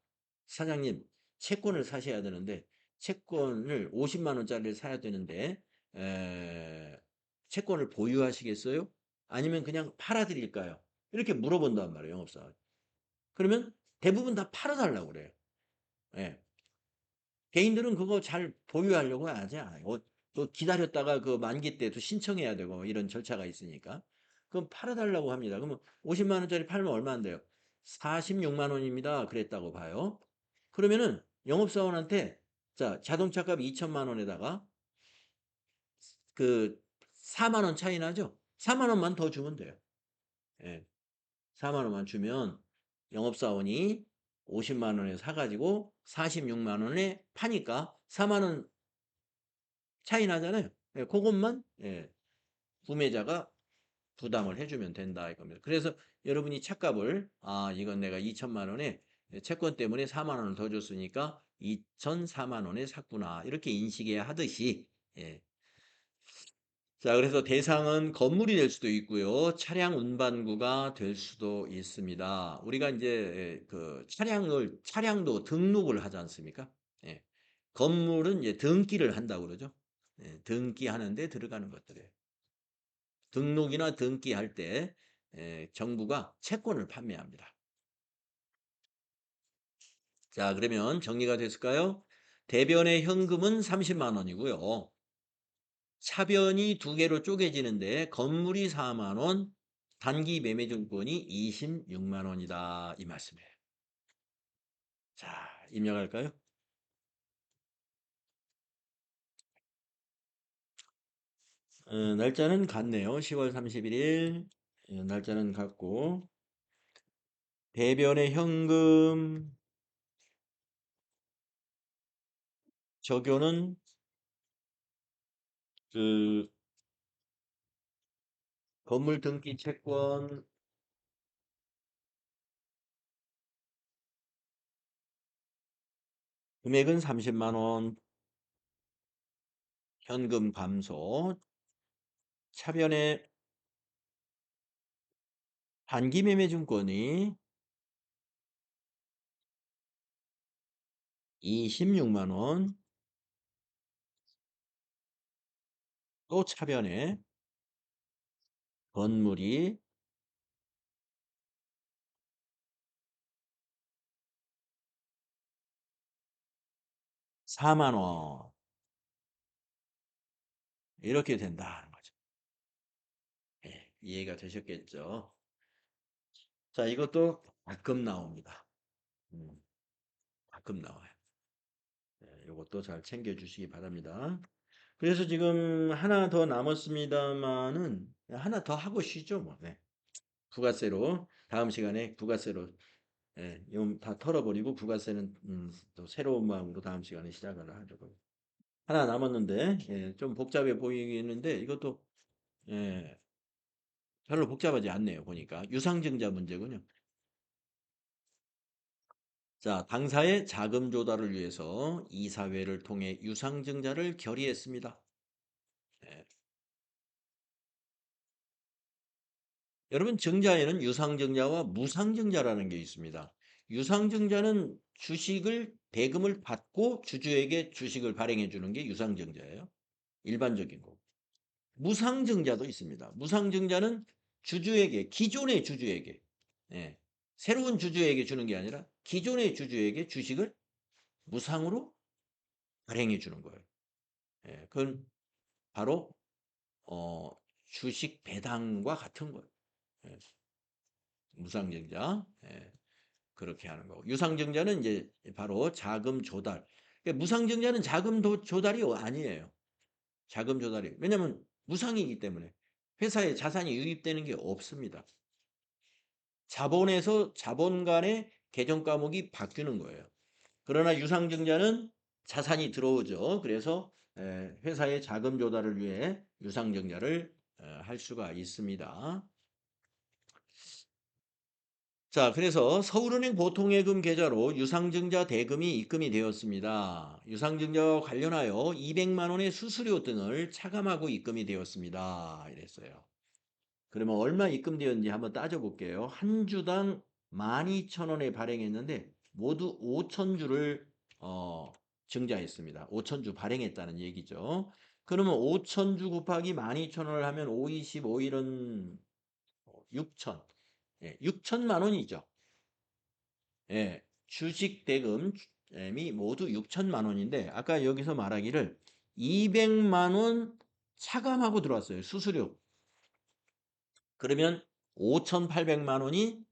사장님, 채권을 사셔야 되는데 채권을 50만 원짜리를 사야 되는데 에, 채권을 보유하시겠어요? 아니면 그냥 팔아드릴까요? 이렇게 물어본단 말이에요, 영업사원. 그러면 대부분 다 팔아달라고 그래요. 예. 개인들은 그거 잘 보유하려고 하지 않아요. 또 기다렸다가 그 만기 때도 신청해야 되고 이런 절차가 있으니까. 그럼 팔아달라고 합니다. 그러면 50만 원짜리 팔면 얼마인데요? 46만 원입니다. 그랬다고 봐요. 그러면은 영업사원한테 자, 자동차값 2천만 원에다가 그 4만 원 차이 나죠? 4만 원만 더 주면 돼요. 예. 4만 원만 주면 영업사원이 50만 원에 사가지고 46만 원에 파니까 4만 원 차이 나잖아요. 예, 그것만 구매자가 부담을 해주면 된다 이겁니다. 그래서 여러분이 차값을 이건 내가 2천만 원에 채권 때문에 4만 원을 더 줬으니까 2,004만 원에 샀구나 이렇게 인식해야 하듯이 예. 자, 그래서 대상은 건물이 될 수도 있고요. 차량 운반구가 될 수도 있습니다. 우리가 이제 그 차량도 등록을 하지 않습니까? 예. 건물은 이제 등기를 한다고 그러죠. 예, 등기하는데 들어가는 것들이에요. 등록이나 등기할 때 정부가 채권을 판매합니다. 자, 그러면 정리가 됐을까요? 대변의 현금은 30만 원이고요. 차변이 두 개로 쪼개지는데 건물이 4만 원, 단기 매매증권이 26만 원이다. 이 말씀이에요. 자, 입력할까요? 날짜는 같네요. 10월 31일. 날짜는 같고. 대변의 현금 적용은 그 건물 등기 채권 금액은 30만 원, 현금 감소, 차변의 단기 매매 증권이 26만 원. 또 차변에 건물이 4만 원. 이렇게 된다는 거죠. 예, 이해가 되셨겠죠? 자, 이것도 가끔 나옵니다. 음, 가끔 나와요. 예, 이것도 잘 챙겨 주시기 바랍니다. 그래서 지금 하나 더 남았습니다만은 하나 더 하고 쉬죠, 뭐. 네. 부가세로 다음 시간에 부가세로 예, 다 털어버리고 부가세는 또 새로운 마음으로 다음 시간에 시작을 하려고. 하나 남았는데 예, 좀 복잡해 보이는데 이것도 예, 별로 복잡하지 않네요. 보니까 유상증자 문제군요. 자, 당사의 자금 조달을 위해서 이사회를 통해 유상증자를 결의했습니다. 예. 여러분 증자에는 유상증자와 무상증자라는 게 있습니다. 유상증자는 주식을 대금을 받고 주주에게 주식을 발행해 주는 게 유상증자예요. 일반적인 거. 무상증자도 있습니다. 무상증자는 주주에게 기존의 주주에게 예, 새로운 주주에게 주는 게 아니라 기존의 주주에게 주식을 무상으로 발행해 주는 거예요. 예, 그건 바로 주식 배당과 같은 거예요. 예, 무상증자. 예. 그렇게 하는 거고. 유상증자는 이제 바로 자금 조달. 그러니까 무상증자는 자금 조달이 아니에요. 자금 조달이. 왜냐면 무상이기 때문에 회사에 자산이 유입되는 게 없습니다. 자본에서 자본 간의 계정 과목이 바뀌는 거예요. 그러나 유상증자는 자산이 들어오죠. 그래서 회사의 자금 조달을 위해 유상증자를 할 수가 있습니다. 자, 그래서 서울은행 보통예금 계좌로 유상증자 대금이 입금이 되었습니다. 유상증자와 관련하여 200만 원의 수수료 등을 차감하고 입금이 되었습니다. 이랬어요. 그러면 얼마 입금되었는지 한번 따져볼게요. 한 주당 12,000원에 발행했는데 모두 5,000주를 증자했습니다. 5,000주 발행했다는 얘기죠. 그러면 5,000주 곱하기 12,000원을 하면 5, 25일은 6,000. 예, 6천만 원이죠. 예, 주식 대금이 모두 6천만 원인데 아까 여기서 말하기를 200만 원 차감하고 들어왔어요. 수수료. 그러면 5,800만 원이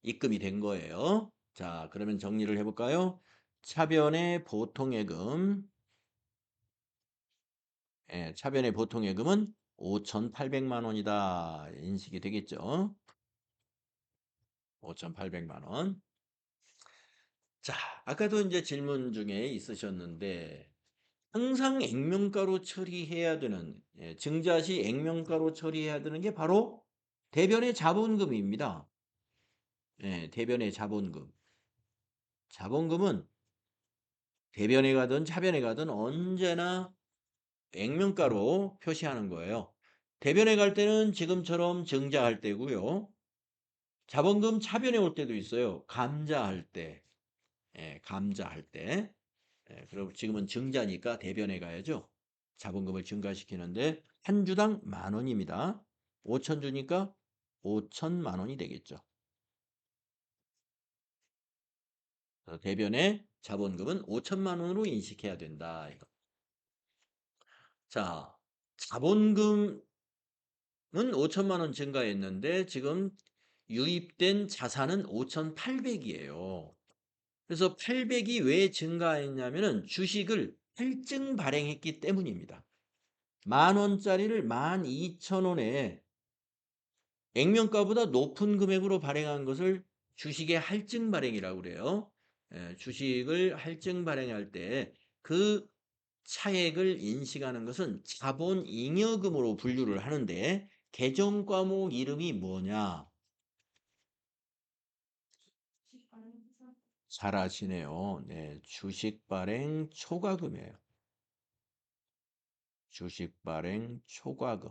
입금이 된 거예요. 자, 그러면 정리를 해볼까요? 차변의 보통예금, 예, 차변의 보통예금은 5,800만 원이다. 인식이 되겠죠? 5,800만 원. 자, 아까도 이제 질문 중에 있으셨는데, 항상 액면가로 처리해야 되는, 예, 증자 시 액면가로 처리해야 되는 게 바로 대변의 자본금입니다. 예, 대변의 자본금. 자본금은 대변에 가든 차변에 가든 언제나 액면가로 표시하는 거예요. 대변에 갈 때는 지금처럼 증자할 때고요. 자본금 차변에 올 때도 있어요. 감자할 때. 예, 감자할 때. 예, 그리고 지금은 증자니까 대변에 가야죠. 자본금을 증가시키는데 한 주당 10,000원입니다. 5천 주니까 5천만 원이 되겠죠. 그래서 대변의 자본금은 5천만 원으로 인식해야 된다. 이거. 자, 자본금은 5천만 원 증가했는데 지금 유입된 자산은 5,800이에요. 그래서 800이 왜 증가했냐면은 주식을 할증 발행했기 때문입니다. 10,000원짜리를 12,000원에 액면가보다 높은 금액으로 발행한 것을 주식의 할증 발행이라고 그래요. 예, 주식을 할증 발행할 때 그 차액을 인식하는 것은 자본잉여금으로 분류를 하는데 계정 과목 이름이 뭐냐? 잘 아시네요. 네, 주식 발행 초과금이에요. 주식 발행 초과금.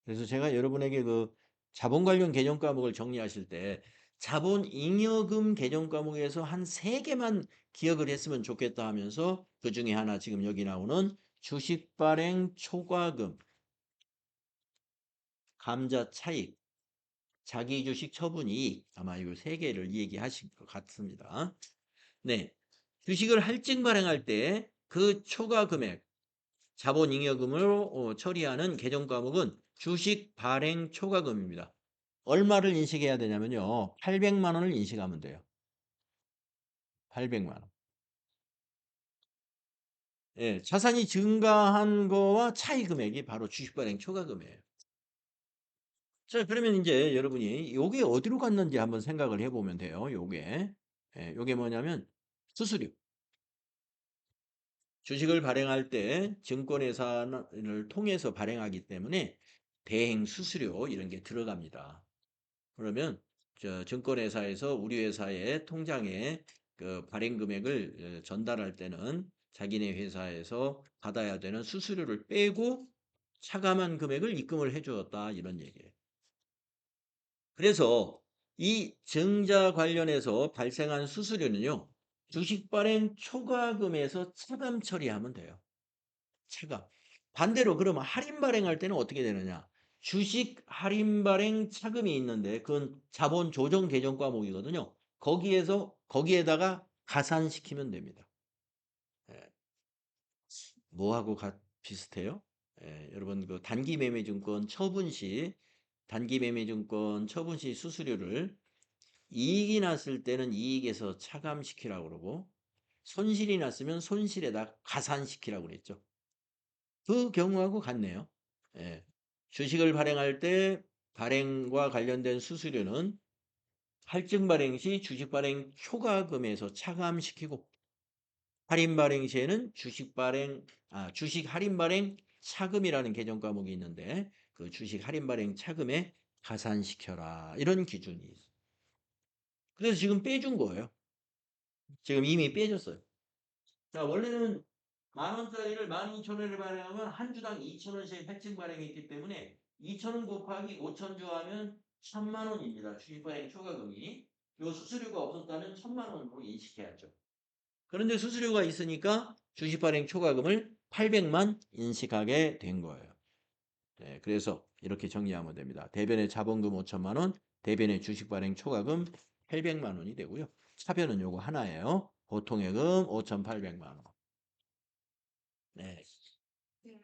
그래서 제가 여러분에게 그 자본 관련 개념 과목을 정리하실 때 자본 잉여금 개정 과목에서 한 3개만 기억을 했으면 좋겠다 하면서 그중에 하나 지금 여기 나오는 주식 발행 초과금, 감자 차익, 자기 주식 처분 이익 아마 이 3개를 얘기하실 것 같습니다. 네. 주식을 할증 발행할 때 그 초과 금액 자본 잉여금으로 처리하는 개정 과목은 주식 발행 초과금입니다. 얼마를 인식해야 되냐면요. 800만 원을 인식하면 돼요. 800만 원. 예, 자산이 증가한 거와 차이 금액이 바로 주식 발행 초과금이에요. 자, 그러면 인제 여러분이 요게 어디로 갔는지 한번 생각을 해 보면 돼요, 요게. 예, 요게 뭐냐면 수수료. 주식을 발행할 때 증권회사를 통해서 발행하기 때문에 대행 수수료 이런 게 들어갑니다. 그러면 증권회사에서 우리 회사의 통장에 그 발행 금액을 전달할 때는 자기네 회사에서 받아야 되는 수수료를 빼고 차감한 금액을 입금을 해 주었다 이런 얘기예요. 그래서 이 증자 관련해서 발생한 수수료는요. 주식 발행 초과금에서 차감 처리하면 돼요. 차감. 반대로 그러면 할인 발행할 때는 어떻게 되느냐? 주식 할인 발행 차금이 있는데 그건 자본 조정 개정 과목이거든요. 거기에다가 가산시키면 됩니다. 예. 뭐하고 비슷해요? 예, 여러분 그 단기 매매 증권 처분 시 단기 매매 증권 처분 시 수수료를 이익이 났을 때는 이익에서 차감시키라고 그러고 손실이 났으면 손실에다 가산시키라고 그랬죠. 그 경우하고 같네요. 예. 주식을 발행할 때 발행과 관련된 수수료는 할증 발행 시 주식 발행 초과금에서 차감시키고 할인 발행 시에는 주식 할인 발행 차금이라는 개정 과목이 있는데 그 주식 할인 발행 차금에 가산시켜라. 이런 기준이 있어요. 그래서 지금 빼준 거예요. 지금 이미 빼줬어요. 자, 원래는 10,000원짜리를 12,000원에 발행하면 한 주당 2,000원씩 할증 발행했기 때문에 2,000원 곱하기 5,000주 하면 1,000만 원입니다. 주식 발행 초과금이. 요 수수료가 없었다면 1,000만 원으로 인식해야죠. 그런데 수수료가 있으니까 주식 발행 초과금을 800만 인식하게 된 거예요. 네, 그래서 이렇게 정리하면 됩니다. 대변의 자본금 5천만 원, 대변의 주식 발행 초과금 800만 원이 되고요. 차변은 요거 하나예요. 보통예금 5,800만 원. 네. 네.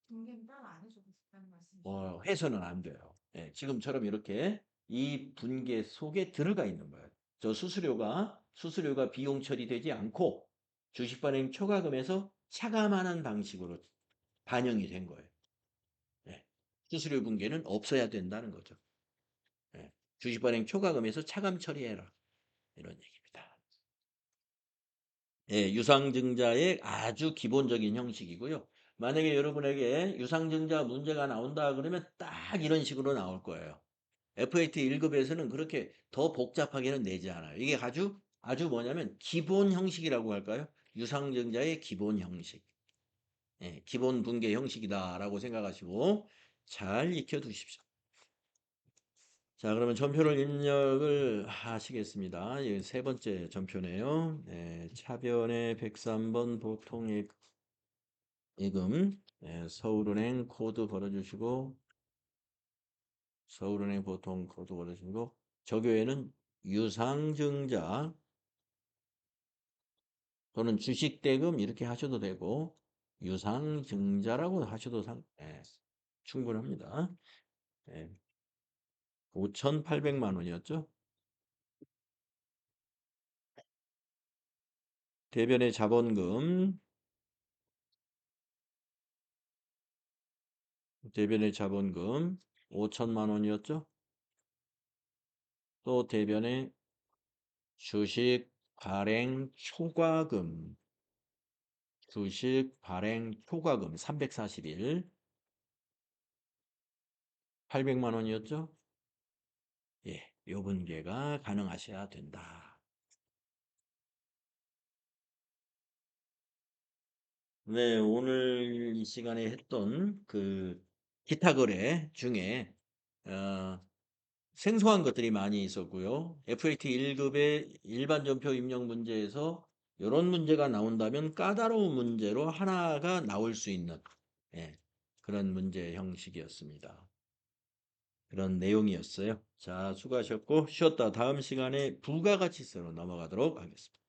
공개는 따로 안 해줘도 된다는 말씀이시죠? 해서는 안 돼요. 예, 지금처럼 이렇게 이 분계 속에 들어가 있는 거예요. 저 수수료가 비용 처리되지 않고 주식 발행 초과금에서 차감하는 방식으로 반영이 된 거예요. 예, 수수료 분계는 없어야 된다는 거죠. 예, 주식 발행 초과금에서 차감 처리해라. 이런 얘기입니다. 예, 유상증자의 아주 기본적인 형식이고요. 만약에 여러분에게 유상증자 문제가 나온다 그러면 딱 이런 식으로 나올 거예요. FAT 1급에서는 그렇게 더 복잡하게는 내지 않아요. 이게 아주 뭐냐면 기본 형식이라고 할까요? 유상증자의 기본 형식. 예, 기본 분계 형식이다라고 생각하시고 잘 익혀 두십시오. 자, 그러면 전표를 입력을 하시겠습니다. 이 세 번째 전표네요. 네, 차변의 103번 보통예금, 네, 서울은행 코드 걸어주시고, 서울은행 보통 코드 걸어주시고, 저교에는 유상증자 또는 주식대금 이렇게 하셔도 되고, 유상증자라고 하셔도 충분합니다. 네, 5,800만 원이었죠? 대변의 자본금, 대변의 자본금 5천만 원이었죠? 또 대변의 주식 발행 초과금, 주식 발행 초과금 341, 800만 원이었죠? 예, 요 분계가 가능하셔야 된다. 네, 오늘 이 시간에 했던 그 기타 거래 중에 어, 생소한 것들이 많이 있었고요. FAT 1급의 일반 전표 입력 문제에서 요런 문제가 나온다면 까다로운 문제로 하나가 나올 수 있는 예, 그런 문제 형식이었습니다. 그런 내용이었어요. 자, 수고하셨고 쉬었다 다음 시간에 부가가치세로 넘어가도록 하겠습니다.